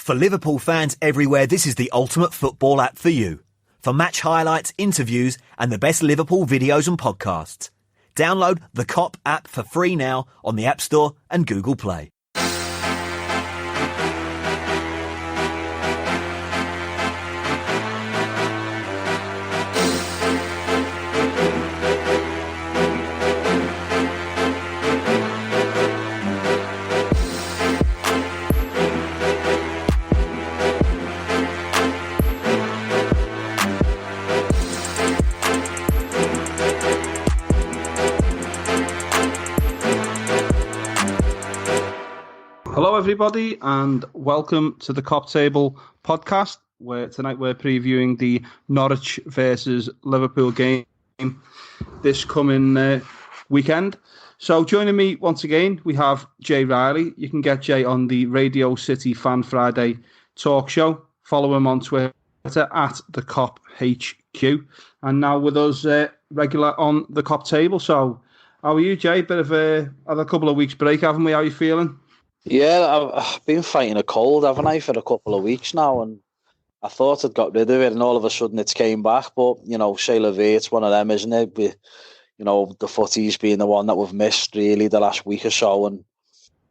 For Liverpool fans everywhere, this is the ultimate football app for you. For match highlights, interviews, and the best Liverpool videos and podcasts. Download the COP app for free now on the App Store and Google Play. Hello everybody and welcome to the Cop Table podcast, where tonight we're previewing the Norwich versus Liverpool game this coming weekend. So joining me once again we have Jay Riley. You can get Jay on the Radio City Fan Friday talk show. Follow him on Twitter at the Cop HQ, and now with us regular on the Cop Table. So how are you, Jay? Had a couple of weeks break, haven't we? How are you feeling? Yeah, I've been fighting a cold, haven't I, for a couple of weeks now, and I thought I'd got rid of it, and all of a sudden it's came back. But, you know, c'est la vie, it's one of them, isn't it? You know, the footy's been the one that we've missed, really, the last week or so, and,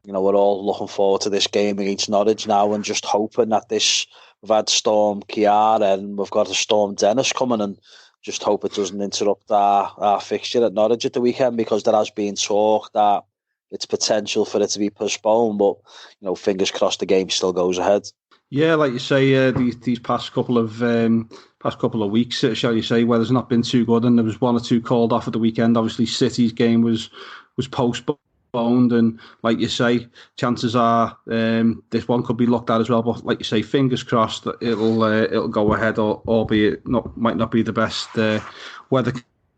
you know, we're all looking forward to this game against Norwich now, and just hoping that we've had Storm Chiara, and we've got a Storm Dennis coming, and just hope it doesn't interrupt our fixture at Norwich at the weekend, because there has been talk that it's potential for it to be postponed, but, you know, fingers crossed the game still goes ahead. Yeah, like you say, these past couple of weeks, shall you say, weather's not been too good, and there was one or two called off at the weekend. Obviously, City's game was postponed, and like you say, chances are this one could be looked at as well. But like you say, fingers crossed that it'll go ahead, albeit might not be the best weather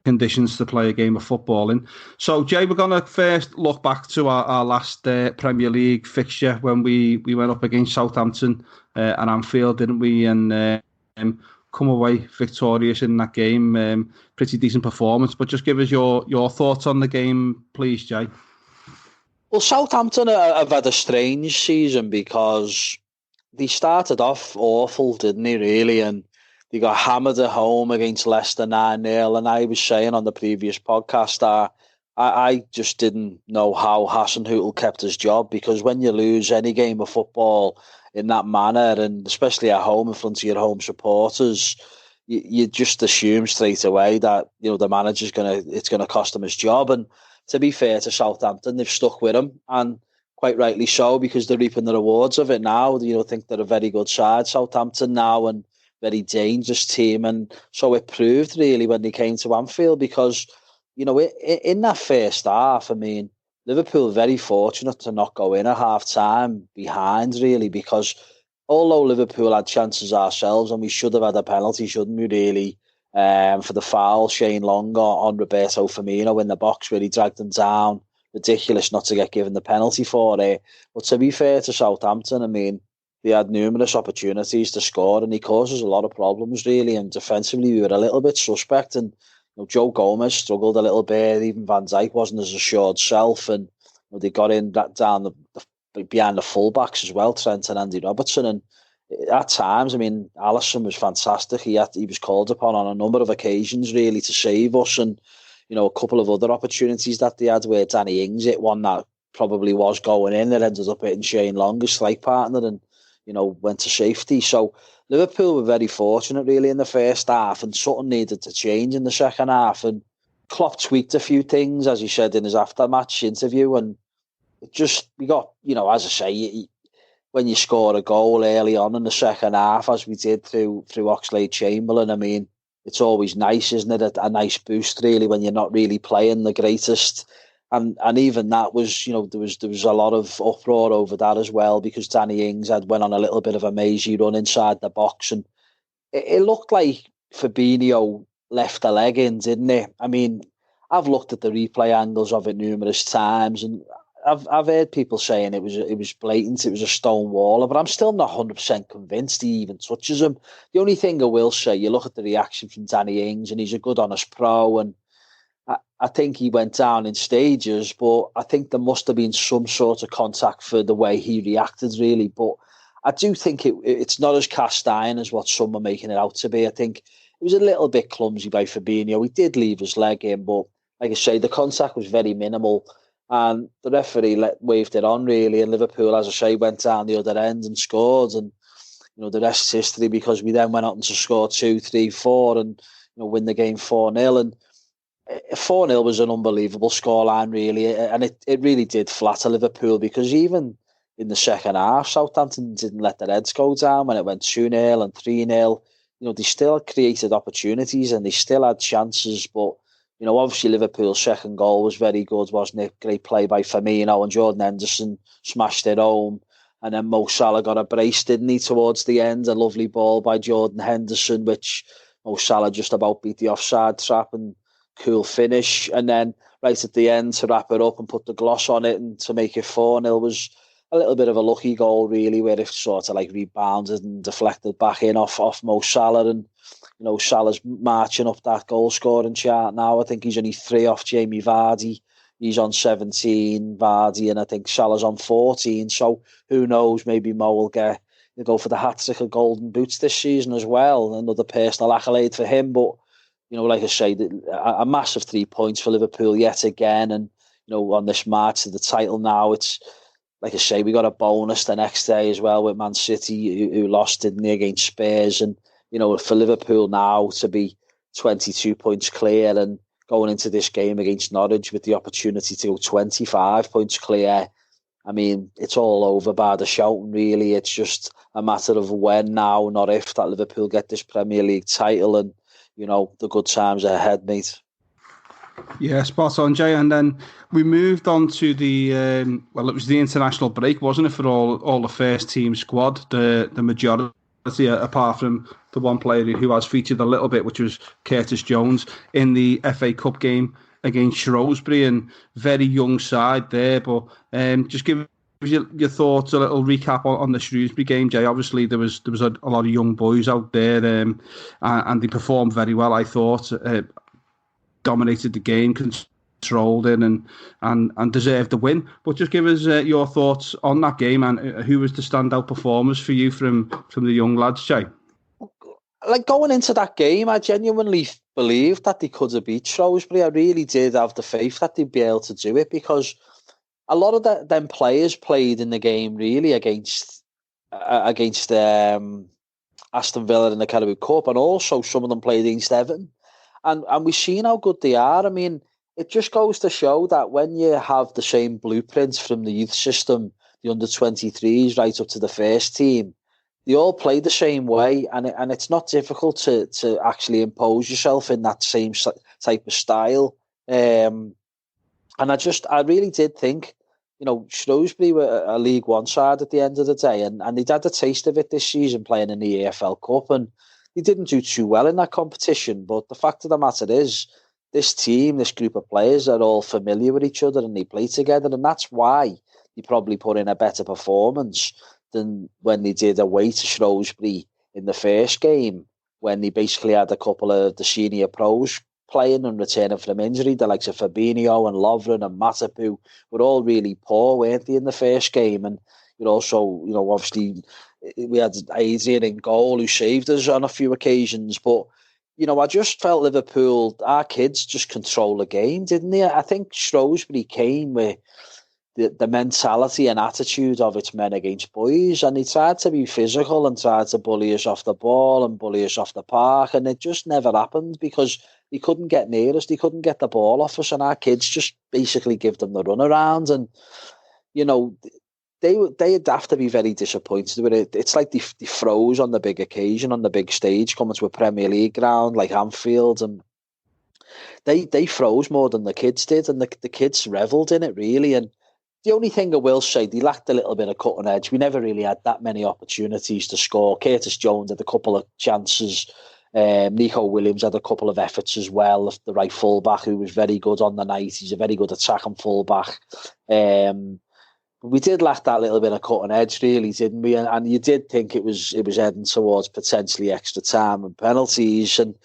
conditions to play a game of football in. So, Jay, we're going to first look back to our last Premier League fixture when we went up against Southampton at Anfield, didn't we? And come away victorious in that game. Pretty decent performance. But just give us your thoughts on the game, please, Jay. Well, Southampton have had a strange season because they started off awful, didn't they, really? And they got hammered at home against Leicester 9-0, and I was saying on the previous podcast that I just didn't know how Hasenhüttl kept his job, because when you lose any game of football in that manner, and especially at home in front of your home supporters, you just assume straight away that, you know, the manager's it's gonna cost him his job. And to be fair to Southampton, they've stuck with him, and quite rightly so, because they're reaping the rewards of it now. You know, think they're a very good side, Southampton, now, and very dangerous team. And so it proved, really, when they came to Anfield, because, you know, in that first half, I mean, Liverpool very fortunate to not go in at half-time behind, really, because although Liverpool had chances ourselves, and we should have had a penalty, shouldn't we, really, for the foul, Shane Long on Roberto Firmino in the box, where he dragged him down. Ridiculous not to get given the penalty for it. But to be fair to Southampton, I mean, they had numerous opportunities to score, and he causes a lot of problems, really. And defensively, we were a little bit suspect. And, you know, Joe Gomez struggled a little bit. Even Van Dijk wasn't as assured self. And, you know, they got in down behind the fullbacks as well, Trent and Andy Robertson. And at times, I mean, Alisson was fantastic. He was called upon on a number of occasions, really, to save us. And, you know, a couple of other opportunities that they had, where Danny Ings hit one that probably was going in. It ended up hitting Shane Long, his strike partner, and, you know, went to safety. So Liverpool were very fortunate, really, in the first half, and something needed to change in the second half. And Klopp tweaked a few things, as he said in his after-match interview, and we got, you know, as I say, when you score a goal early on in the second half, as we did through Oxlade-Chamberlain, I mean, it's always nice, isn't it? A nice boost, really, when you're not really playing the greatest. And even that was, you know, there was a lot of uproar over that as well, because Danny Ings went on a little bit of a mazy run inside the box, and it looked like Fabinho left a leg in, didn't it? I mean, I've looked at the replay angles of it numerous times, and I've heard people saying it was blatant, it was a stone waller, but I'm still not 100% convinced he even touches him. The only thing I will say, you look at the reaction from Danny Ings, and he's a good, honest pro, and I think he went down in stages, but I think there must have been some sort of contact for the way he reacted, really. But I do think it's not as cast iron as what some are making it out to be. I think it was a little bit clumsy by Fabinho. He did leave his leg in, but like I say, the contact was very minimal. And the referee waved it on, really. And Liverpool, as I say, went down the other end and scored. And, the rest is history, because we then went on to score 2, 3, 4 and, win the game 4-0. And 4-0 was an unbelievable scoreline, really. And it really did flatter Liverpool, because even in the second half, Southampton didn't let their heads go down when it went 2-0 and 3-0. They still created opportunities and they still had chances, but obviously Liverpool's second goal was very good, wasn't it? Great play by Firmino, and Jordan Henderson smashed it home. And then Mo Salah got a brace, didn't he, towards the end? A lovely ball by Jordan Henderson, which Mo Salah just about beat the offside trap, and cool finish. And then right at the end, to wrap it up and put the gloss on it and to make it 4-0 was a little bit of a lucky goal, really, where it sort of like rebounded and deflected back in off Mo Salah. And Salah's marching up that goal scoring chart now. I think he's only 3 off Jamie Vardy. He's on 17, Vardy, and I think Salah's on 14. So who knows? Maybe Mo will go for the hat-trick of golden boots this season as well. Another personal accolade for him. But like I say, a massive 3 points for Liverpool yet again. And on this march to the title now, it's like I say, we got a bonus the next day as well with Man City, who lost, didn't they, against Spurs. And for Liverpool now to be 22 points clear and going into this game against Norwich with the opportunity to go 25 points clear, I mean, it's all over by the shouting, really. It's just a matter of when now, not if, that Liverpool get this Premier League title, and, the good times are ahead, mate. Yeah, spot on, Jay. And then we moved on to the it was the international break, wasn't it, for all the first team squad, the majority, apart from the one player who has featured a little bit, which was Curtis Jones in the FA Cup game against Shrewsbury, and very young side there. But just give your thoughts, a little recap on the Shrewsbury game, Jay. Obviously, there was a lot of young boys out there, and they performed very well, I thought. Dominated the game, controlled it, and deserved the win. But just give us your thoughts on that game, and who was the standout performers for you from the young lads, Jay? Like, going into that game, I genuinely believed that they could have beat Shrewsbury. I really did have the faith that they'd be able to do it, because a lot of them players played in the game really against Aston Villa in the Carrow Cup, and also some of them played against Everton. And we've seen how good they are. I mean, it just goes to show that when you have the same blueprints from the youth system, the under-23s right up to the first team, they all play the same way, and it's not difficult to actually impose yourself in that same type of style. And I really did think, Shrewsbury were a League One side at the end of the day, and they'd had a taste of it this season playing in the EFL Cup, and they didn't do too well in that competition. But the fact of the matter is, this team, this group of players are all familiar with each other and they play together, and that's why they probably put in a better performance than when they did away to Shrewsbury in the first game, when they basically had a couple of the senior pros playing and returning from injury. The likes of Fabinho and Lovren and Matapu were all really poor, weren't they, in the first game? And also, obviously, we had Adrian in goal, who saved us on a few occasions. But, I just felt Liverpool, our kids just control the game, didn't they? I think Shrewsbury came with the mentality and attitude of it's men against boys, and they tried to be physical and tried to bully us off the ball and bully us off the park, and it just never happened because they couldn't get near us, they couldn't get the ball off us, and our kids just basically give them the runaround. And they'd have to be very disappointed with it. It's like they froze on the big occasion, on the big stage, coming to a Premier League ground like Anfield, and they froze more than the kids did, and the kids revelled in it, really. And the only thing I will say, they lacked a little bit of cutting edge. We never really had that many opportunities to score. Curtis Jones had a couple of chances. Nico Williams had a couple of efforts as well. The right fullback, who was very good on the night. He's a very good attacking fullback. But we did lack that little bit of cutting edge, really, didn't we? And you did think it was heading towards potentially extra time and penalties. And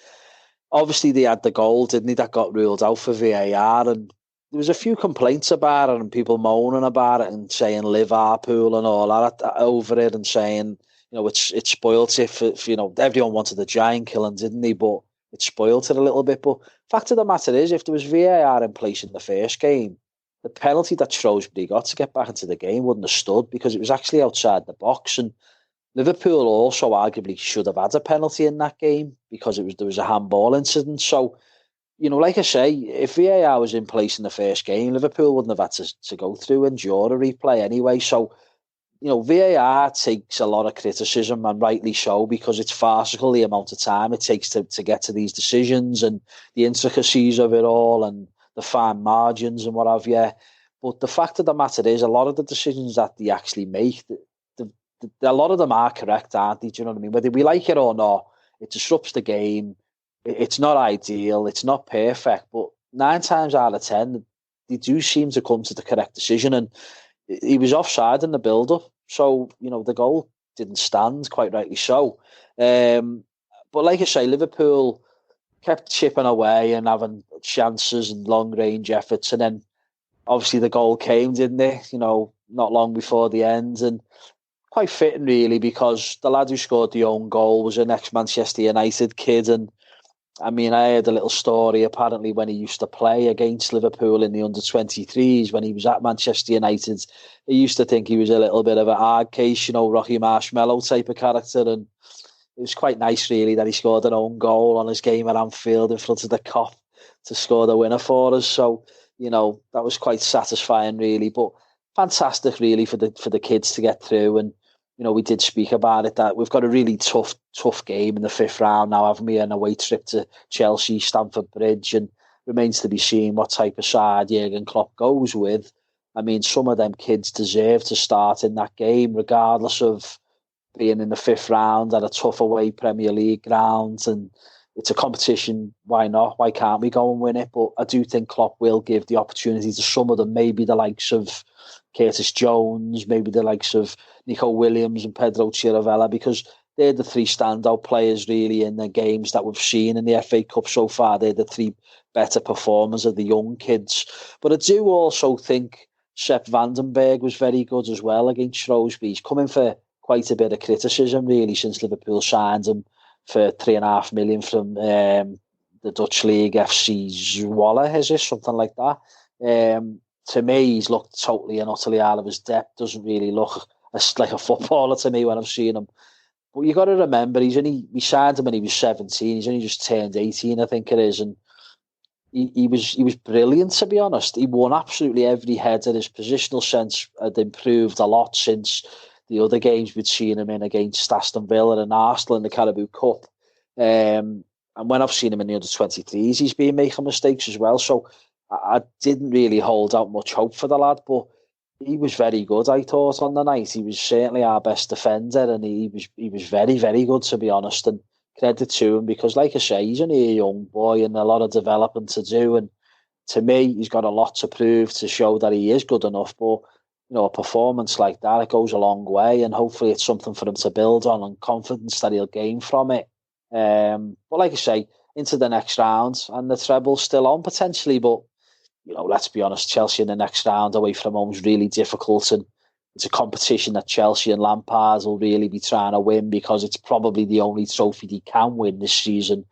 obviously they had the goal, didn't they? That got ruled out for VAR. And there was a few complaints about it and people moaning about it and saying Liverpool and all that over it and saying, it spoilt it for everyone wanted the giant killing, didn't they? But it spoilt it a little bit. But fact of the matter is, if there was VAR in place in the first game, the penalty that Shrewsbury got to get back into the game wouldn't have stood because it was actually outside the box. And Liverpool also arguably should have had a penalty in that game because there was a handball incident. So, like I say, if VAR was in place in the first game, Liverpool wouldn't have had to go through and endure a replay anyway. So, VAR takes a lot of criticism, and rightly so, because it's farcical the amount of time it takes to get to these decisions and the intricacies of it all and the fine margins and what have you. But the fact of the matter is, a lot of the decisions that they actually make, a lot of them are correct, aren't they? Do you know what I mean? Whether we like it or not, it disrupts the game. It's not ideal. It's not perfect. But 9 times out of 10, they do seem to come to the correct decision. And he was offside in the build-up. So, the goal didn't stand, quite rightly so. But like I say, Liverpool kept chipping away and having chances and long-range efforts. And then, obviously, the goal came, didn't it? Not long before the end. And quite fitting, really, because the lad who scored the own goal was an ex-Manchester United kid. And, I mean, I heard a little story, apparently, when he used to play against Liverpool in the under-23s, when he was at Manchester United, he used to think he was a little bit of a hard case, Rocky Marshmallow type of character. And it was quite nice, really, that he scored an own goal on his game at Anfield in front of the Kop to score the winner for us. So, that was quite satisfying, really. But fantastic, really, for the kids to get through. And, we did speak about it, that we've got a really tough game in the 5th round now, haven't we? An away trip to Chelsea, Stamford Bridge, and remains to be seen what type of side Jurgen Klopp goes with. I mean, some of them kids deserve to start in that game, regardless of being in the 5th round at a tough away Premier League ground. And it's a competition. Why not? Why can't we go and win it? But I do think Klopp will give the opportunity to some of them, maybe the likes of Curtis Jones, maybe the likes of Nico Williams and Pedro Chiravella, because they're the 3 standout players really in the games that we've seen in the FA Cup so far. They're the 3 better performers of the young kids. But I do also think Sepp Vandenberg was very good as well against Shrewsbury. He's coming for quite a bit of criticism really since Liverpool signed him for $3.5 million from the Dutch League FC Zwolle, is it? Something like that. To me, he's looked totally and utterly out of his depth. Doesn't really look like a footballer to me when I've seen him. But you got to remember, we signed him when he was 17. He's only just turned 18, I think it is, and he was brilliant, to be honest. He won absolutely every header. His positional sense had improved a lot since the other games we'd seen him in against Aston Villa and Arsenal in the Carabao Cup. And when I've seen him in the under-23s, he's been making mistakes as well. So I didn't really hold out much hope for the lad, but he was very good, I thought, on the night. He was certainly our best defender, and he was very, very good, to be honest. And credit to him, because, like I say, he's only a young boy and a lot of development to do. And to me, he's got a lot to prove to show that he is good enough. But, a performance like that, it goes a long way, and hopefully it's something for him to build on and confidence that he'll gain from it. But like I say, into the next round, and the treble's still on potentially, but let's be honest, Chelsea in the next round away from home is really difficult, and it's a competition that Chelsea and Lampard will really be trying to win, because it's probably the only trophy they can win this season.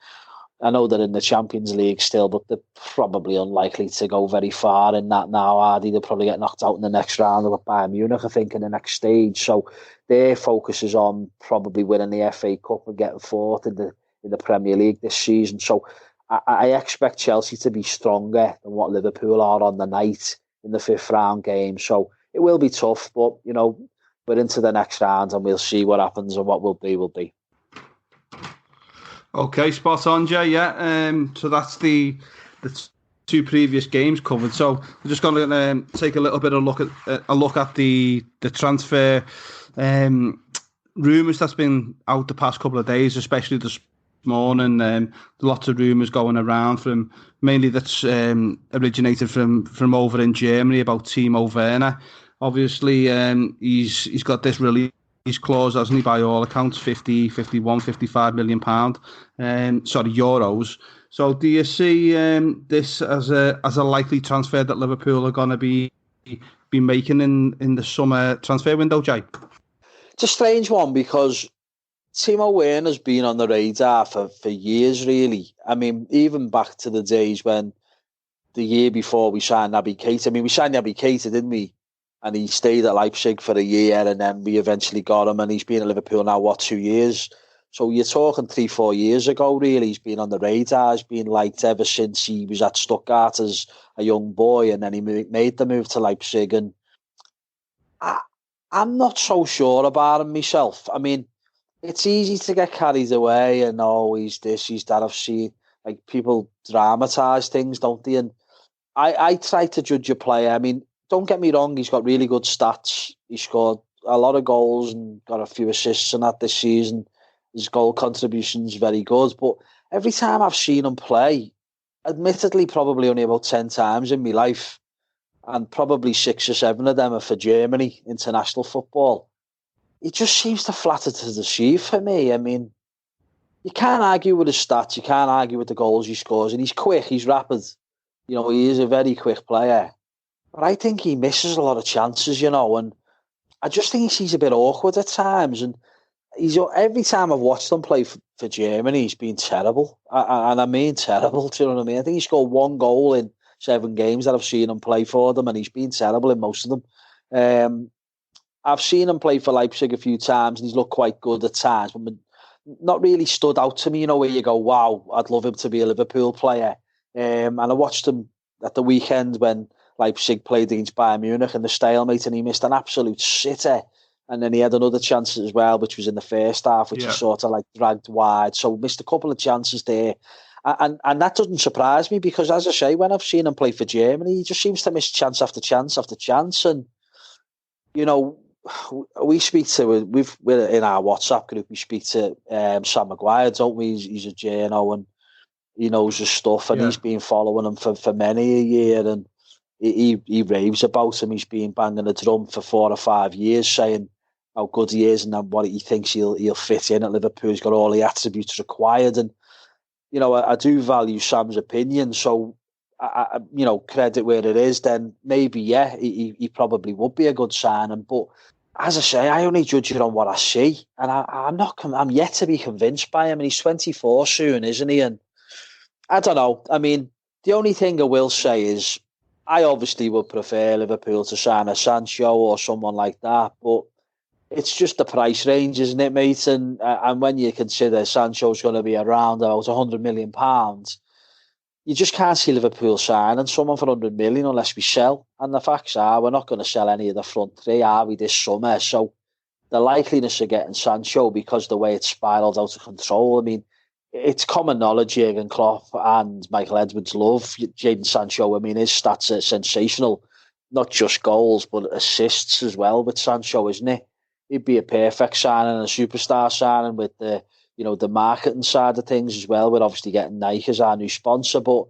I know they're in the Champions League still, but they're probably unlikely to go very far in that now, are they? They'll probably get knocked out in the next round with Bayern Munich, I think, in the next stage. So their focus is on probably winning the FA Cup and getting fourth in the Premier League this season. So I expect Chelsea to be stronger than what Liverpool are on the night in the 5th round game. So it will be tough, but, we're into the next round and we'll see what happens, and what will be. Okay, spot on, Jay. Yeah, so that's the 2 previous games covered. So we're just going to take a little bit of a look at the transfer rumours that's been out the past couple of days, especially this morning. Lots of rumours going around, from mainly that's originated from over in Germany about Timo Werner. Obviously, he's got this release clause, hasn't he, by all accounts, 50, 51, 55 million pound, euros. So do you see this as a likely transfer that Liverpool are going to be making in the summer transfer window, Jay? It's a strange one because Timo Werner's been on the radar for years, really. I mean, even back to the days when the year before we signed Naby Keita. I mean, we signed Naby Keita, didn't we? And he stayed at Leipzig for a year, and then we eventually got him, and he's been at Liverpool now, 2 years? So you're talking 3-4 years ago, really. He's been on the radar. He's been liked ever since he was at Stuttgart as a young boy, and then he made the move to Leipzig. And I'm not so sure about him myself. I mean, it's easy to get carried away and, oh, he's this, he's that. I've seen, like, people dramatise things, don't they? And I try to judge a player. I mean, don't get me wrong, he's got really good stats. He scored a lot of goals and got a few assists and that this season. His goal contribution's very good. But every time I've seen him play, admittedly probably only about 10 times in my life, and probably 6 or 7 of them are for Germany, international football, he just seems to flatter to deceive for me. I mean, you can't argue with his stats, you can't argue with the goals he scores, and he's quick, he's rapid. You know, he is a very quick player. But I think he misses a lot of chances, you know, and I just think he's a bit awkward at times. And every time I've watched him play for Germany, he's been terrible. And I mean terrible, do you know what I mean? I think he scored 1 goal in 7 games that I've seen him play for them, and he's been terrible in most of them. I've seen him play for Leipzig a few times, and he's looked quite good at times, but not really stood out to me, you know, where you go, wow, I'd love him to be a Liverpool player. And I watched him at the weekend when Leipzig played against Bayern Munich in the stalemate, and he missed an absolute sitter. And then he had another chance as well, which was in the first half, which he sort of like dragged wide. So missed a couple of chances there. And that doesn't surprise me because, as I say, when I've seen him play for Germany, he just seems to miss chance after chance after chance. And, you know, we're in our WhatsApp group, we speak to Sam Maguire, don't we? He's a journo and he knows his stuff, and he's been following him for many a year, and he raves about him. He's been banging the drum for 4 or 5 years, saying how good he is and what he thinks he'll fit in at Liverpool. He's got all the attributes required, and you know, I do value Sam's opinion. So, you know, credit where it is. Then maybe he probably would be a good signing. But as I say, I only judge it on what I see, and I'm yet to be convinced by him. And he's 24 soon, isn't he? And I don't know. I mean, the only thing I will say is I obviously would prefer Liverpool to sign a Sancho or someone like that, but it's just the price range, isn't it, mate? And when you consider Sancho's going to be around about £100 million, you just can't see Liverpool signing someone for 100 million unless we sell. And the facts are, we're not going to sell any of the front three, are we, this summer? So the likeliness of getting Sancho, because the way it's spiralled out of control, I mean, it's common knowledge Jurgen Klopp and Michael Edwards love Jadon Sancho. I mean, his stats are sensational, not just goals, but assists as well with Sancho, isn't it? He'd be a perfect signing, a superstar signing with the, you know, the marketing side of things as well. We're obviously getting Nike as our new sponsor, but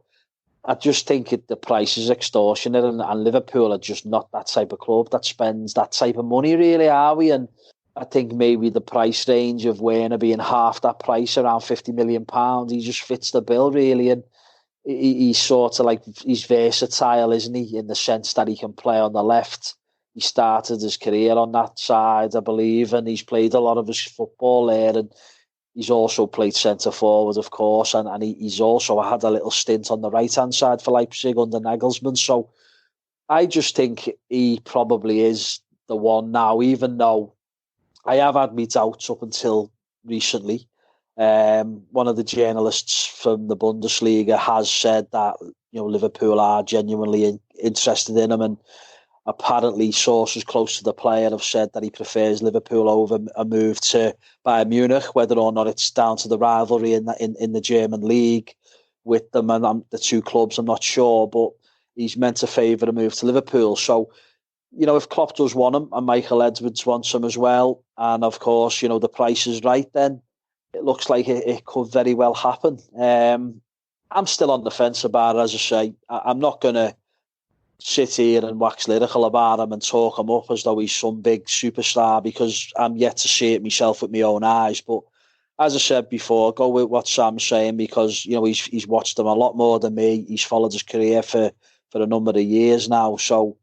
I just think the price is extortionate, and Liverpool are just not that type of club that spends that type of money, really, are we? And I think maybe the price range of Werner being half that price, around £50 million, he just fits the bill, really. And he's sort of like, he's versatile, isn't he, in the sense that he can play on the left. He started his career on that side, I believe, and he's played a lot of his football there. And he's also played centre forward, of course, and he's also had a little stint on the right-hand side for Leipzig under Nagelsmann. So I just think he probably is the one now, even though I have had my doubts up until recently. One of the journalists from the Bundesliga has said that, you know, Liverpool are genuinely interested in him, and apparently sources close to the player have said that he prefers Liverpool over a move to Bayern Munich, whether or not it's down to the rivalry in the German league with them and the two clubs, I'm not sure, but he's meant to favour a move to Liverpool. So, you know, if Klopp does want him and Michael Edwards wants him as well, and of course, you know, the price is right, then it looks like it could very well happen. I'm still on the fence about it, as I say. I'm not going to sit here and wax lyrical about him and talk him up as though he's some big superstar, because I'm yet to see it myself with my own eyes. But as I said before, go with what Sam's saying, because he's watched him a lot more than me. He's followed his career for a number of years now, so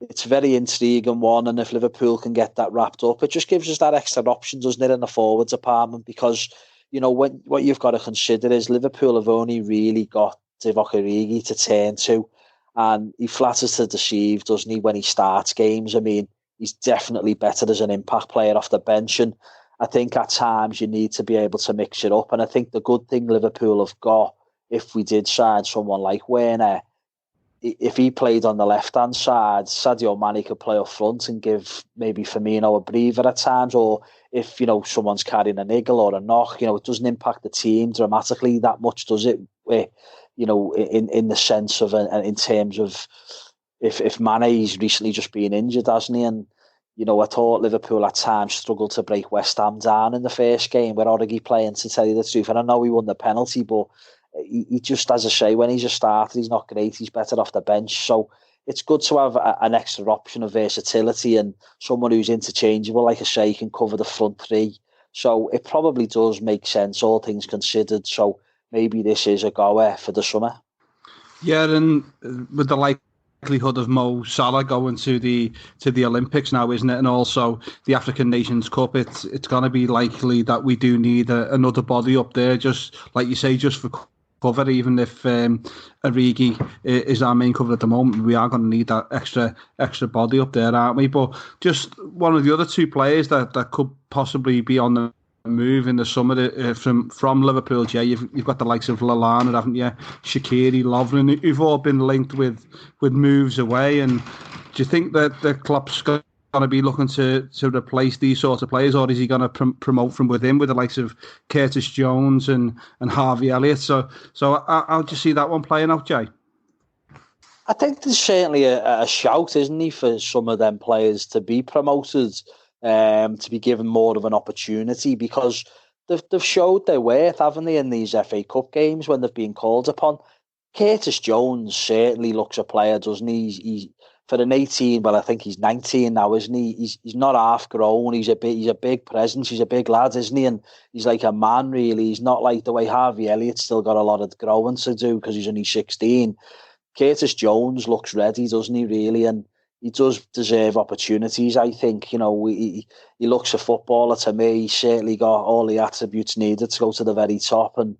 it's a very intriguing one. And if Liverpool can get that wrapped up, it just gives us that extra option, doesn't it, in the forward department? Because what you've got to consider is Liverpool have only really got Divock Origi to turn to, and he flatters to deceive, doesn't he, when he starts games? I mean, he's definitely better as an impact player off the bench, and I think at times you need to be able to mix it up. And I think the good thing Liverpool have got, if we did sign someone like Werner, if he played on the left-hand side, Sadio Mane could play up front and give maybe Firmino a breather at times. Or if, someone's carrying a niggle or a knock, it doesn't impact the team dramatically that much, does it? In the sense of, in terms of, if Mane's recently just been injured, hasn't he? And, I thought Liverpool at times struggled to break West Ham down in the first game with Origi playing, to tell you the truth. And I know he won the penalty, but he just, as I say, when he's a starter, he's not great. He's better off the bench. So it's good to have an extra option of versatility and someone who's interchangeable. Like I say, he can cover the front three. So it probably does make sense, all things considered. So maybe this is a goer for the summer. Yeah, and with the likelihood of Mo Salah going to the Olympics now, isn't it? And also the African Nations Cup, it's going to be likely that we do need another body up there, just like you say, just for cover. Even if Origi is our main cover at the moment, we are going to need that extra body up there, aren't we? But just one of the other two players that could possibly be on the move in the summer from Liverpool, Jay, you've got the likes of Lallana, haven't you? Shaqiri, Lovren, who've all been linked with moves away. And do you think that the club's going to be looking to replace these sorts of players, or is he going to promote from within with the likes of Curtis Jones and Harvey Elliott? So how do you see that one playing out, Jay? I think there's certainly a shout, isn't he, for some of them players to be promoted, to be given more of an opportunity, because they've showed their worth, haven't they, in these FA Cup games when they've been called upon. Curtis Jones certainly looks a player, doesn't he? He's for an 18, well, I think he's 19 now, isn't he? He's not half grown. He's a big presence. He's a big lad, isn't he? And he's like a man, really. He's not like the way Harvey Elliott's still got a lot of growing to do because he's only 16. Curtis Jones looks ready, doesn't he, really? And he does deserve opportunities, I think. He looks a footballer to me. He's certainly got all the attributes needed to go to the very top. And,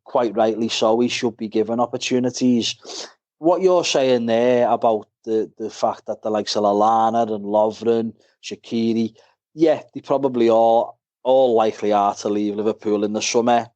quite rightly so, he should be given opportunities. What you're saying there about the fact that the likes of Lallana and Lovren, Shaqiri, yeah, they probably all likely are to leave Liverpool in the summer.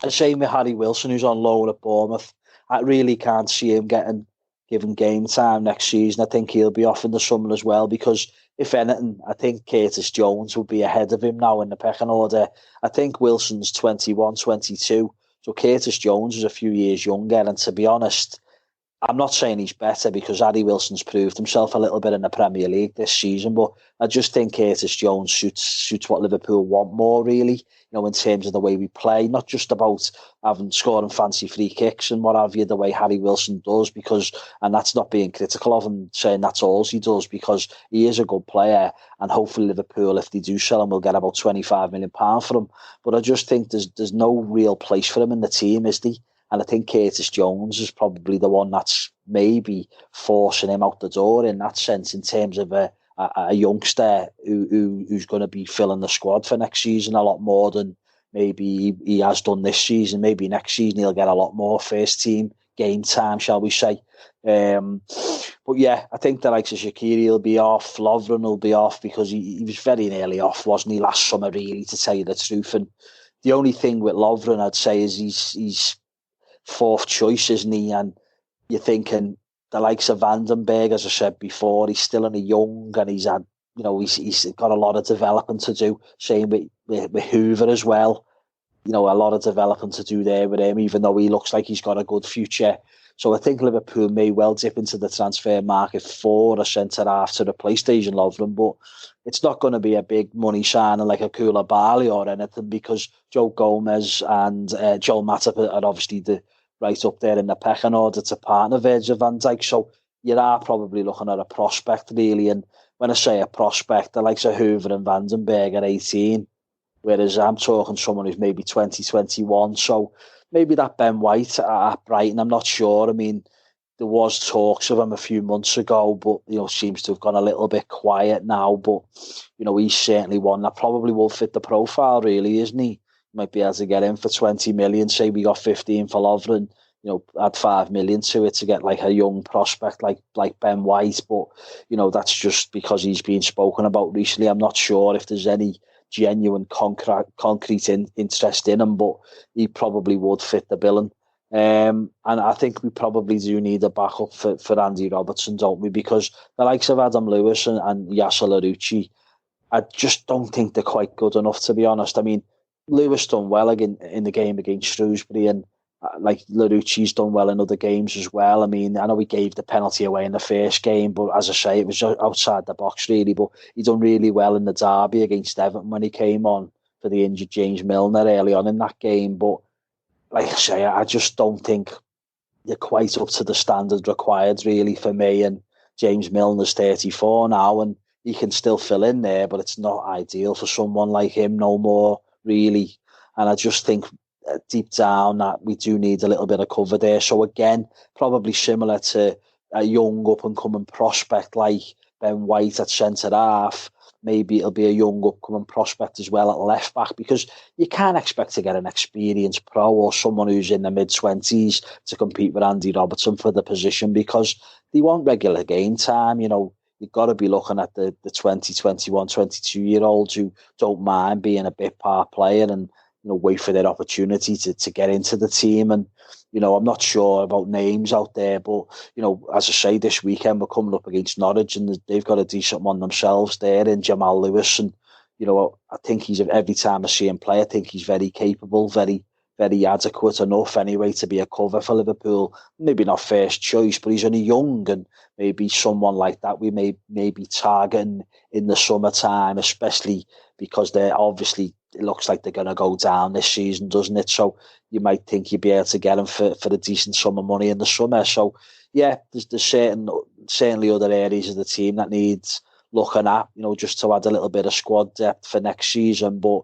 The same with Harry Wilson, who's on loan at Bournemouth. I really can't see him given game time next season. I think he'll be off in the summer as well, because if anything, I think Curtis Jones will be ahead of him now in the pecking order. I think Wilson's 21, 22, so Curtis Jones is a few years younger. And to be honest, I'm not saying he's better, because Harry Wilson's proved himself a little bit in the Premier League this season, but I just think Curtis Jones suits what Liverpool want more, really, in terms of the way we play, not just about scoring fancy free kicks and what have you, the way Harry Wilson does, and that's not being critical of him, saying that's all he does, because he is a good player, and hopefully Liverpool, if they do sell him, will get about £25 million for him. But I just think there's no real place for him in the team, is there? And I think Curtis Jones is probably the one that's maybe forcing him out the door in that sense, in terms of a youngster who's going to be filling the squad for next season a lot more than maybe he has done this season. Maybe next season he'll get a lot more first team game time, shall we say. But yeah, I think the likes of Shaqiri will be off. Lovren will be off, because he was very nearly off, wasn't he, last summer, really, to tell you the truth. And the only thing with Lovren, I'd say, is he's fourth choice, isn't he? And you're thinking the likes of Vandenberg, as I said before, he's still only young, and he's had, he's got a lot of development to do. Same with Hoover as well. A lot of development to do there with him, even though he looks like he's got a good future. So I think Liverpool may well dip into the transfer market for a centre-half to replace Dejan Lovren, but it's not going to be a big money signing like a Koulibaly or anything, because Joe Gomez and Joel Matip are obviously right up there in the pecking order to partner Virgil van Dijk. So you are probably looking at a prospect, really. And when I say a prospect, the likes of Hoover and Vandenberg at 18, whereas I'm talking someone who's maybe 20, 21. So maybe that Ben White at Brighton, I'm not sure. I mean, there was talks of him a few months ago, but, seems to have gone a little bit quiet now. But, he's certainly one that probably will fit the profile, really, isn't he? Might be able to get in for 20 million. Say we got 15 for Lovren, add 5 million to it to get like a young prospect like Ben White. But, that's just because he's been spoken about recently. I'm not sure if there's any genuine concrete interest in him, but he probably would fit the billing. And I think we probably do need a backup for Andy Robertson, don't we? Because the likes of Adam Lewis and Yasser Larouci, I just don't think they're quite good enough, to be honest. I mean, Lewis done well again in the game against Shrewsbury, and like Larouci's done well in other games as well. I mean, I know he gave the penalty away in the first game, but as I say, it was outside the box really. But he done really well in the derby against Everton when he came on for the injured James Milner early on in that game. But like I say, I just don't think you're quite up to the standard required really for me. And James Milner's 34 now, and he can still fill in there, but it's not ideal for someone like him no more, really. And I just think deep down that we do need a little bit of cover there. So again, probably similar to a young up-and-coming prospect like Ben White at centre-half, maybe it'll be a young upcoming prospect as well at left-back, because you can't expect to get an experienced pro or someone who's in the mid-20s to compete with Andy Robertson for the position, because they want regular game time. You've got to be looking at the 20, 21, 22-year-olds who don't mind being a bit part player and wait for their opportunity to get into the team. And, I'm not sure about names out there, but, as I say, this weekend we're coming up against Norwich and they've got a decent one themselves there in Jamal Lewis. And, I think every time I see him play, I think he's very capable, very, very adequate enough anyway to be a cover for Liverpool. Maybe not first choice, but he's only young, and maybe someone like that we may be targeting in the summertime, especially because they're obviously, it looks like they're going to go down this season, doesn't it? So you might think you'd be able to get him for the decent sum of money in the summer. So yeah, there's certainly other areas of the team that needs looking at, just to add a little bit of squad depth for next season. But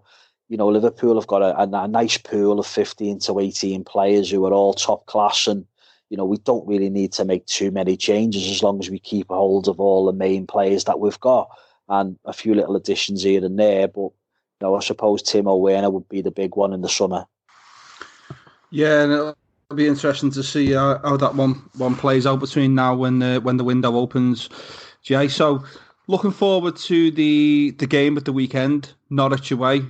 Liverpool have got a nice pool of 15 to 18 players who are all top class, and we don't really need to make too many changes as long as we keep a hold of all the main players that we've got and a few little additions here and there. But I suppose Timo Werner would be the big one in the summer. Yeah, and it'll be interesting to see how that one plays out between now and when the window opens, Jay. So looking forward to the game at the weekend, Norwich away.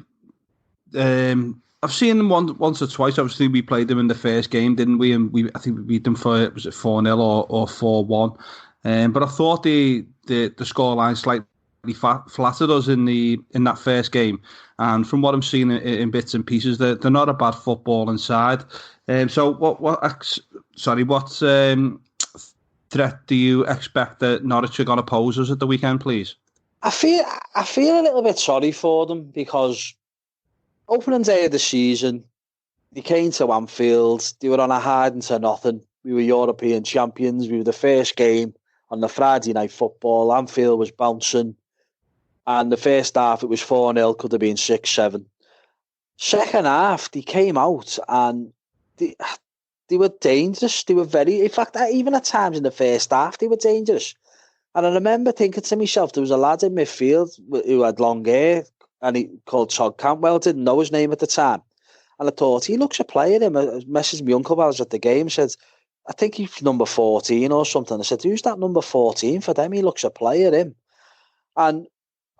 I've seen them once or twice. Obviously, we played them in the first game, didn't we? And I think we beat them for, was it 4-0 or 4-1? But I thought the scoreline slightly flattered us in that first game. And from what I'm seeing in bits and pieces, they're not a bad footballing side. So what threat do you expect that Norwich are going to pose us at the weekend, please? I feel a little bit sorry for them, because opening day of the season, they came to Anfield, they were on a hard into nothing. We were European champions. We were the first game on the Friday night football. Anfield was bouncing. And the first half, it was 4-0, could have been 6-7. Second half, they came out and they were dangerous. They were in fact, even at times in the first half, they were dangerous. And I remember thinking to myself, there was a lad in midfield who had long hair, and he called Todd Cantwell, didn't know his name at the time. And I thought, he looks a player. I messaged my uncle while I was at the game, said, I think he's number 14 or something. I said, who's that number 14 for them? He looks a player, him. And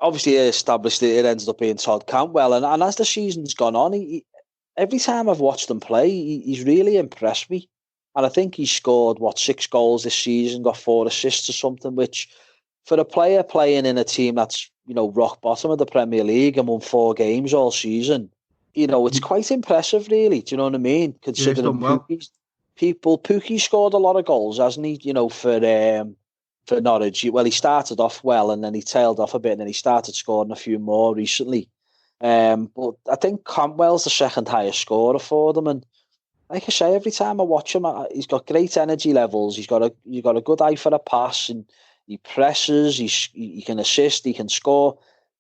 obviously he established it ended up being Todd Cantwell. And as the season's gone on, he every time I've watched him play, he's really impressed me. And I think he's scored, 6 goals this season, got 4 assists or something, which for a player playing in a team that's, rock bottom of the Premier League and won 4 games all season, it's quite impressive, really. Do you know what I mean? Considering Pukki scored a lot of goals, hasn't he? For Norwich. Well, he started off well and then he tailed off a bit and then he started scoring a few more recently. But I think Cantwell's the second highest scorer for them, and like I say, every time I watch him, he's got great energy levels. He's got a good eye for a pass, and he presses. He can assist. He can score.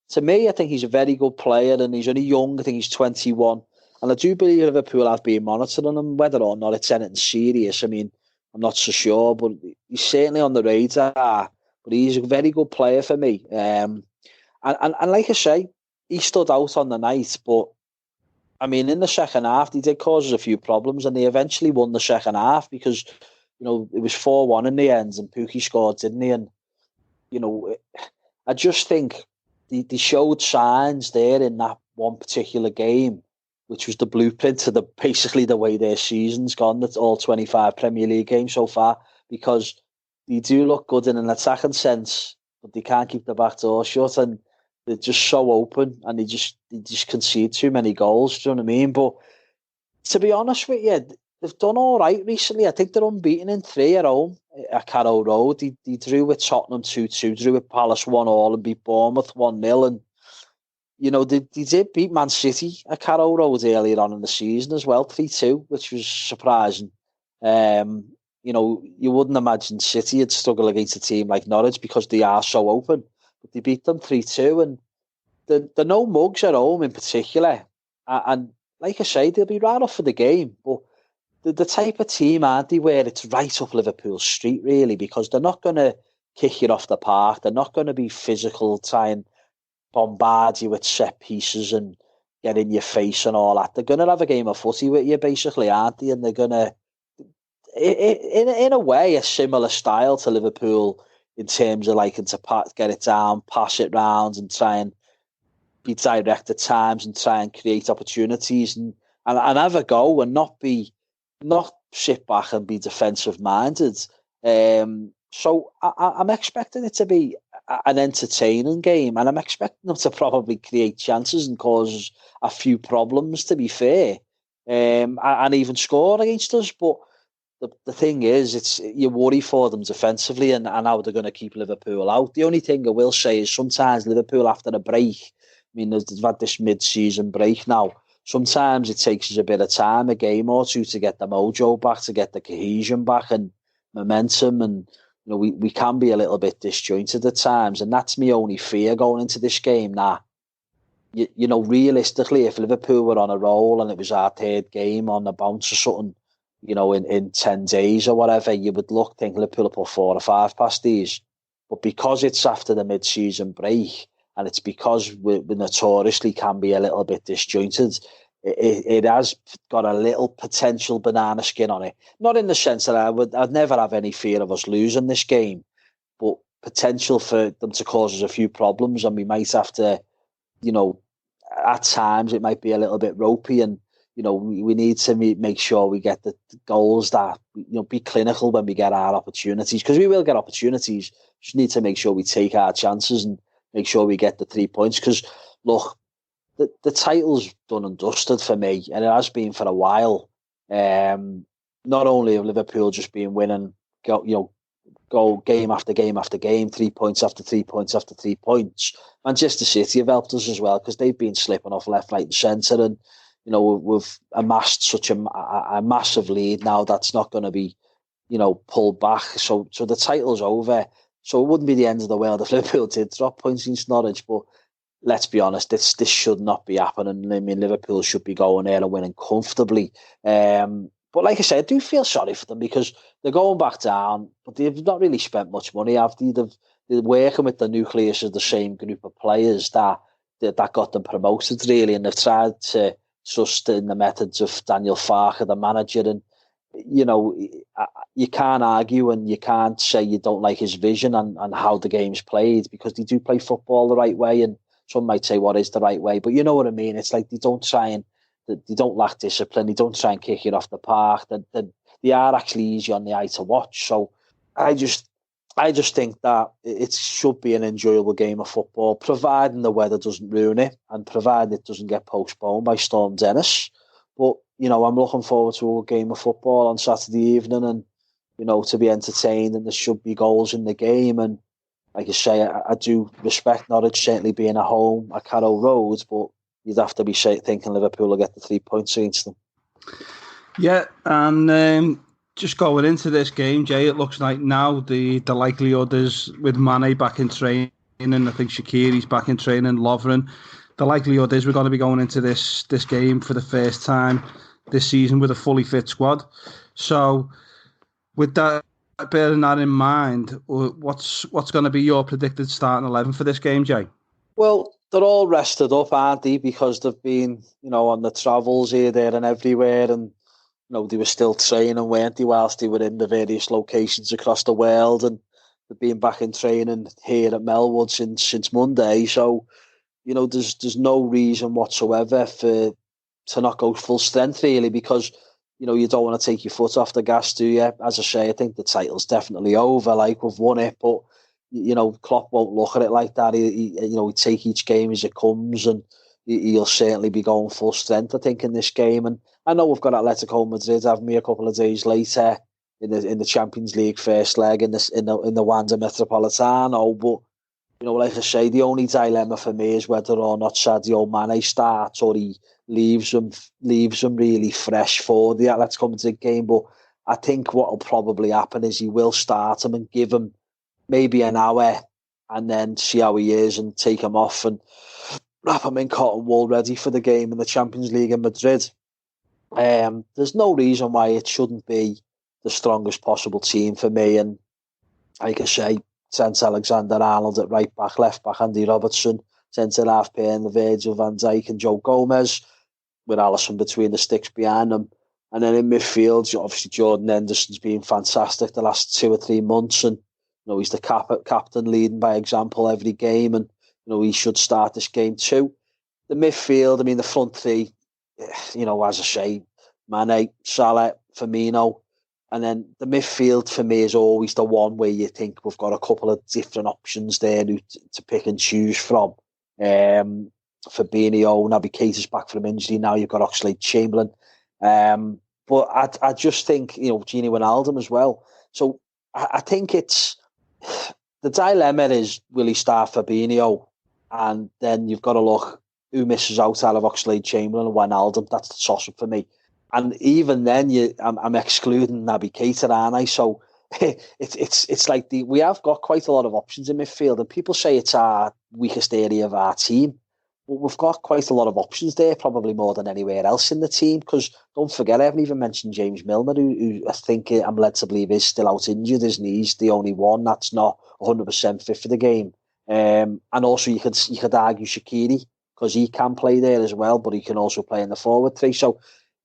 To me, I think he's a very good player, and he's only young. I think he's 21, and I do believe Liverpool have been monitoring him. Whether or not it's anything serious, I mean, I'm not so sure, but he's certainly on the radar. But he's a very good player for me. And like I say, he stood out on the night, but I mean, in the second half, they did cause us a few problems, and they eventually won the second half because, it was 4-1 in the end, and Pukki scored, didn't he? And, I just think they showed signs there in that one particular game, which was the blueprint to basically the way their season's gone, that's all 25 Premier League games so far, because they do look good in an attacking sense, but they can't keep the back door shut, and they're just so open, and they just concede too many goals. Do you know what I mean? But to be honest with you, they've done all right recently. I think they're unbeaten in 3 at home at Carrow Road. They drew with Tottenham 2-2, drew with Palace 1-1, and beat Bournemouth 1-0. And they did beat Man City at Carrow Road earlier on in the season as well, 3-2, which was surprising. You wouldn't imagine City would struggle against a team like Norwich because they are so open. But they beat them 3-2, and the no mugs at home in particular. And like I say, they'll be right off for the game. But the type of team, aren't they, where it's right up Liverpool street, really, because they're not going to kick you off the park. They're not going to be physical, try and bombard you with set pieces and get in your face and all that. They're going to have a game of footy with you, basically, aren't they? And they're going to, in a way, a similar style to Liverpool in terms of liking to get it down, pass it round, and try and be direct at times and try and create opportunities and have a go and not sit back and be defensive minded. So I'm expecting it to be an entertaining game, and I'm expecting them to probably create chances and cause a few problems, to be fair, and even score against us. But the thing is, you worry for them defensively and how they're going to keep Liverpool out. The only thing I will say is sometimes Liverpool, after a break, I mean, they've had this mid-season break now, sometimes it takes us a bit of time, a game or two, to get the mojo back, to get the cohesion back and momentum. And, we can be a little bit disjointed at times. And that's my only fear going into this game. Now, realistically, if Liverpool were on a roll and it was our third game on the bounce or something, in 10 days or whatever, you would think Liverpool will put 4 or 5 past these. But because it's after the mid-season break, and it's because we notoriously can be a little bit disjointed, it has got a little potential banana skin on it. Not in the sense that I'd never have any fear of us losing this game, but potential for them to cause us a few problems, and we might have to, at times it might be a little bit ropey, and we need to make sure we get the goals that, be clinical when we get our opportunities, because we will get opportunities. Just need to make sure we take our chances and make sure we get the 3 points. Because, look, the title's done and dusted for me, and it has been for a while. Not only have Liverpool just been winning, go game after game after game, 3 points after 3 points after 3 points. Manchester City have helped us as well, because they've been slipping off left, right and centre, and we've amassed such a massive lead now that's not going to be, pulled back. So the title's over. So it wouldn't be the end of the world if Liverpool did drop points against Norwich. But let's be honest, this should not be happening. I mean, Liverpool should be going there and winning comfortably. But like I said, I do feel sorry for them, because they're going back down, but they've not really spent much money, have they? They're working with the nucleus of the same group of players that got them promoted, really, and they've tried to trust in the methods of Daniel Farke, the manager, and you can't argue and you can't say you don't like his vision and how the game's played, because they do play football the right way, and some might say what is the right way, but you know what I mean. It's like they don't lack discipline, they don't try and kick it off the park, they are actually easy on the eye to watch. So I just think that it should be an enjoyable game of football, providing the weather doesn't ruin it and providing it doesn't get postponed by Storm Dennis. But, I'm looking forward to a game of football on Saturday evening, and, to be entertained, and there should be goals in the game. And like I say, I do respect Norwich certainly being at home at Carrow Road, but you'd have to be thinking Liverpool will get the 3 points against them. Yeah, and just going into this game, Jay, it looks like now the likelihood is with Mane back in training, I think Shaqiri's back in training, Lovren. The likelihood is we're going to be going into this game for the first time this season with a fully fit squad. So, with that, bearing that in mind, what's going to be your predicted starting 11 for this game, Jay? Well, they're all rested up, aren't they? Because they've been, on the travels here, there, and everywhere, and they were still training, weren't they, whilst they were in the various locations across the world, and they've been back in training here at Melwood since Monday. So, there's no reason whatsoever to not go full strength, really, because you don't want to take your foot off the gas, do you? As I say, I think the title's definitely over. Like, we've won it, but Klopp won't look at it like that. He take each game as it comes, and he'll certainly be going full strength, I think, in this game. And I know we've got Atletico Madrid, haven't we, a couple of days later in the Champions League first leg in the Wanda Metropolitano. But like I say, the only dilemma for me is whether or not Sadio Mane starts or he leaves them really fresh for the Atletico Madrid game. But I think what will probably happen is he will start him and give him maybe an hour and then see how he is and take him off and wrap him in cotton wool ready for the game in the Champions League in Madrid. There's no reason why it shouldn't be the strongest possible team for me. And like I say, Trent Alexander-Arnold at right back, left back Andy Robertson, centre half pair in the Virgil van Dijk and Joe Gomez, with Alisson between the sticks behind them. And then in midfield, obviously Jordan Henderson's been fantastic the last 2 or 3 months, and he's the captain leading by example every game, and he should start this game too. The midfield, I mean, the front three, as I say, Mane, Salah, Firmino. And then the midfield for me is always the one where you think we've got a couple of different options there to pick and choose from. Fabinho, Naby Keita's back from injury. Now you've got Oxlade-Chamberlain. But I just think, Gini Wijnaldum as well. So I think it's the dilemma is, will he start Fabinho? And then you've got to look who misses out of Oxlade-Chamberlain and Wijnaldum. That's the toss-up for me. And even then, I'm excluding Naby Keita, aren't I? So it's like we have got quite a lot of options in midfield, and people say it's our weakest area of our team. But we've got quite a lot of options there, probably more than anywhere else in the team. Because don't forget, I haven't even mentioned James Milner, who I think I'm led to believe is still out injured, isn't he? He's the only one that's not 100% fit for the game. And also, you could argue Shaqiri, because he can play there as well, but he can also play in the forward three. So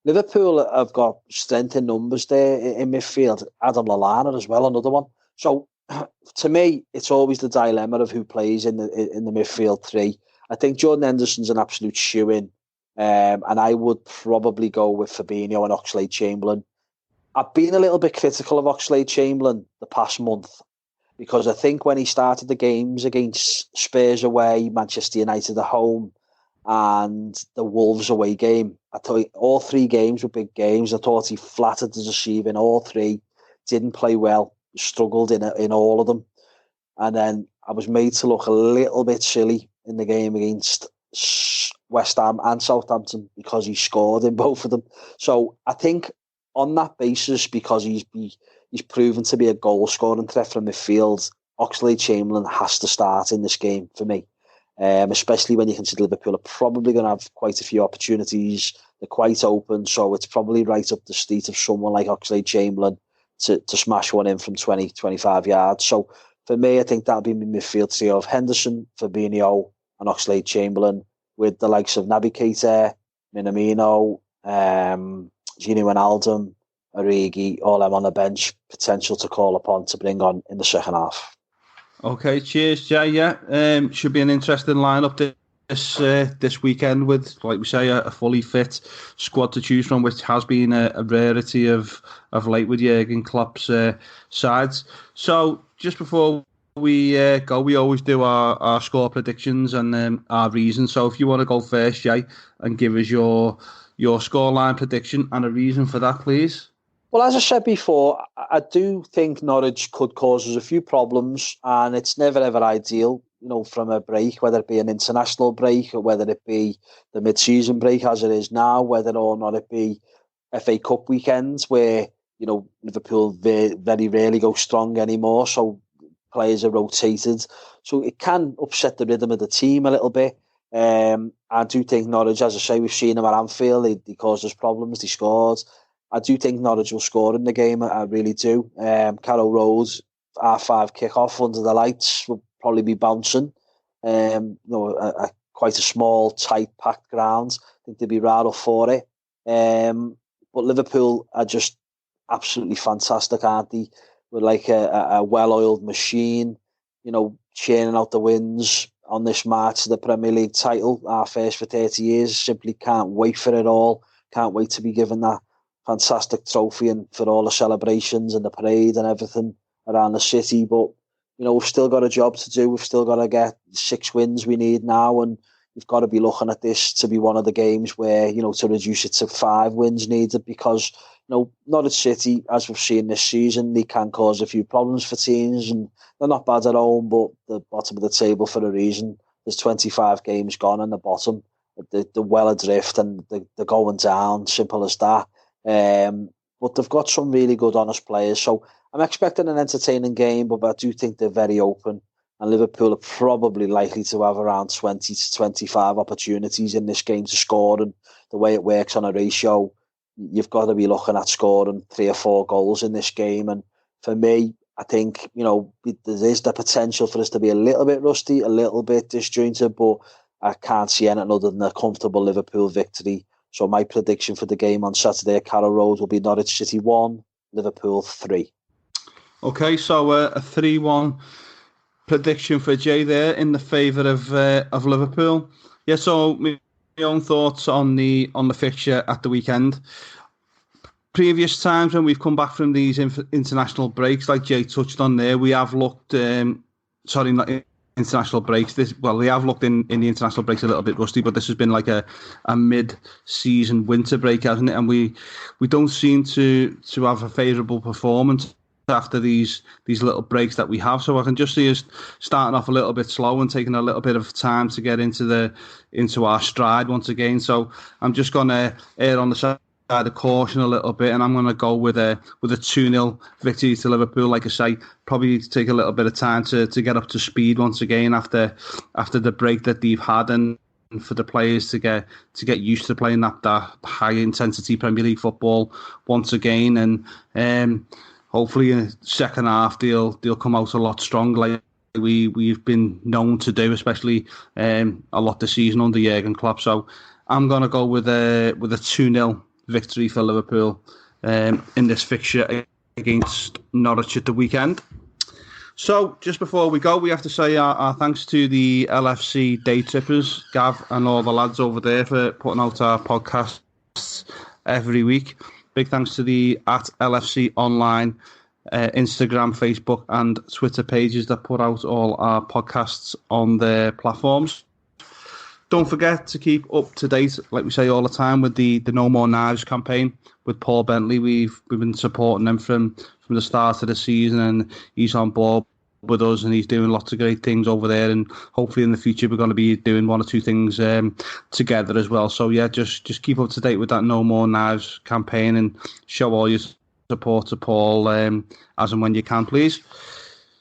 Liverpool have got strength in numbers there in midfield. Adam Lallana as well, another one. So to me, it's always the dilemma of who plays in the midfield three. I think Jordan Henderson's an absolute shoo-in, and I would probably go with Fabinho and Oxlade-Chamberlain. I've been a little bit critical of Oxlade-Chamberlain the past month, because I think when he started the games against Spurs away, Manchester United at home, and the Wolves away game, I thought all 3 games were big games. I thought he flattered the deceive in all 3, didn't play well, struggled in all of them. And then I was made to look a little bit silly in the game against West Ham and Southampton because he scored in both of them. So I think on that basis, because he's proven to be a goal-scoring threat from midfield, Oxlade-Chamberlain has to start in this game for me. Especially when you consider Liverpool are probably going to have quite a few opportunities. They're quite open, so it's probably right up the street of someone like Oxlade-Chamberlain to smash one in from 20, 25 yards. So for me, I think that'll be my midfield trio of Henderson, Fabinho and Oxlade-Chamberlain, with the likes of Naby Keita, Minamino, Gini Wijnaldum, Origi, all them on the bench, potential to call upon to bring on in the second half. Okay, cheers, Jay. Yeah, should be an interesting lineup this weekend with, like we say, a fully fit squad to choose from, which has been a rarity of late with Jurgen Klopp's sides. So just before we go, we always do our score predictions and our reasons. So if you want to go first, Jay, and give us your scoreline prediction and a reason for that, please. Well, as I said before, I do think Norwich could cause us a few problems, and it's never ever ideal, from a break, whether it be an international break or whether it be the mid-season break as it is now, whether or not it be FA Cup weekends where, Liverpool very rarely go strong anymore, so players are rotated. So it can upset the rhythm of the team a little bit. I do think Norwich, as I say, we've seen them at Anfield, they caused us problems, they scored. I do think Norwich will score in the game, I really do. Carrow Road, R5 kick-off under the lights will probably be bouncing. Quite a small, tight, packed ground. I think they'd be right up for it. But Liverpool are just absolutely fantastic, aren't they? We're like a well-oiled machine, churning out the wins on this march to the Premier League title, our first for 30 years. Simply can't wait for it all. Can't wait to be given that fantastic trophy and for all the celebrations and the parade and everything around the city. But, we've still got a job to do. We've still got to get 6 wins we need now, and you've got to be looking at this to be one of the games where, to reduce it to 5 wins needed, because, Norwich City, as we've seen this season, they can cause a few problems for teams, and they're not bad at home, but the bottom of the table for a reason. There's 25 games gone in the bottom. They're well adrift and they're going down, simple as that. But they've got some really good, honest players. So I'm expecting an entertaining game, but I do think they're very open. And Liverpool are probably likely to have around 20 to 25 opportunities in this game to score. And the way it works on a ratio, you've got to be looking at scoring 3 or 4 goals in this game. And for me, I think, there is the potential for us to be a little bit rusty, a little bit disjointed, but I can't see anything other than a comfortable Liverpool victory. So my prediction for the game on Saturday at Carrow Road will be Norwich City 1, Liverpool 3. Okay, so a 3-1 prediction for Jay there in the favour of Liverpool. Yeah, so my own thoughts on the fixture at the weekend. Previous times when we've come back from these international breaks, like Jay touched on there, we have looked. Not international breaks. We have looked in the international breaks a little bit rusty, but this has been like a mid-season winter break, hasn't it? And we don't seem to have a favourable performance after these little breaks that we have. So I can just see us starting off a little bit slow and taking a little bit of time to get into our stride once again. So I'm just going to err on the side of caution a little bit, and I'm going to go with a 2-0 victory to Liverpool. Like I say, probably take a little bit of time to get up to speed once again after the break that they've had, and for the players to get used to playing that high intensity Premier League football once again. And hopefully in the second half they'll come out a lot stronger, like we've been known to do, especially a lot this season under Jurgen Klopp. So I'm going to go with a 2-0 victory for Liverpool in this fixture against Norwich at the weekend. So just before we go, we have to say our thanks to the LFC day trippers, Gav and all the lads over there, for putting out our podcasts every week. Big thanks to the @LFC Online Instagram, Facebook and Twitter pages that put out all our podcasts on their platforms. Don't forget to keep up to date, like we say all the time, with the No More Knives campaign with Paul Bentley. We've been supporting them from the start of the season, and he's on board with us, and he's doing lots of great things over there. And hopefully in the future we're going to be doing 1 or 2 things together as well. So yeah, just keep up to date with that No More Knives campaign and show all your support to Paul as and when you can, please.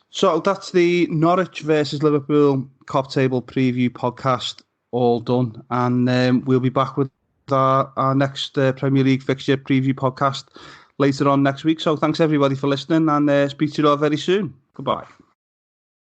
So that's the Norwich versus Liverpool Cop Table preview podcast all done, and we'll be back with our next Premier League fixture preview podcast later on next week. So thanks everybody for listening, and speak to you all very soon. Goodbye.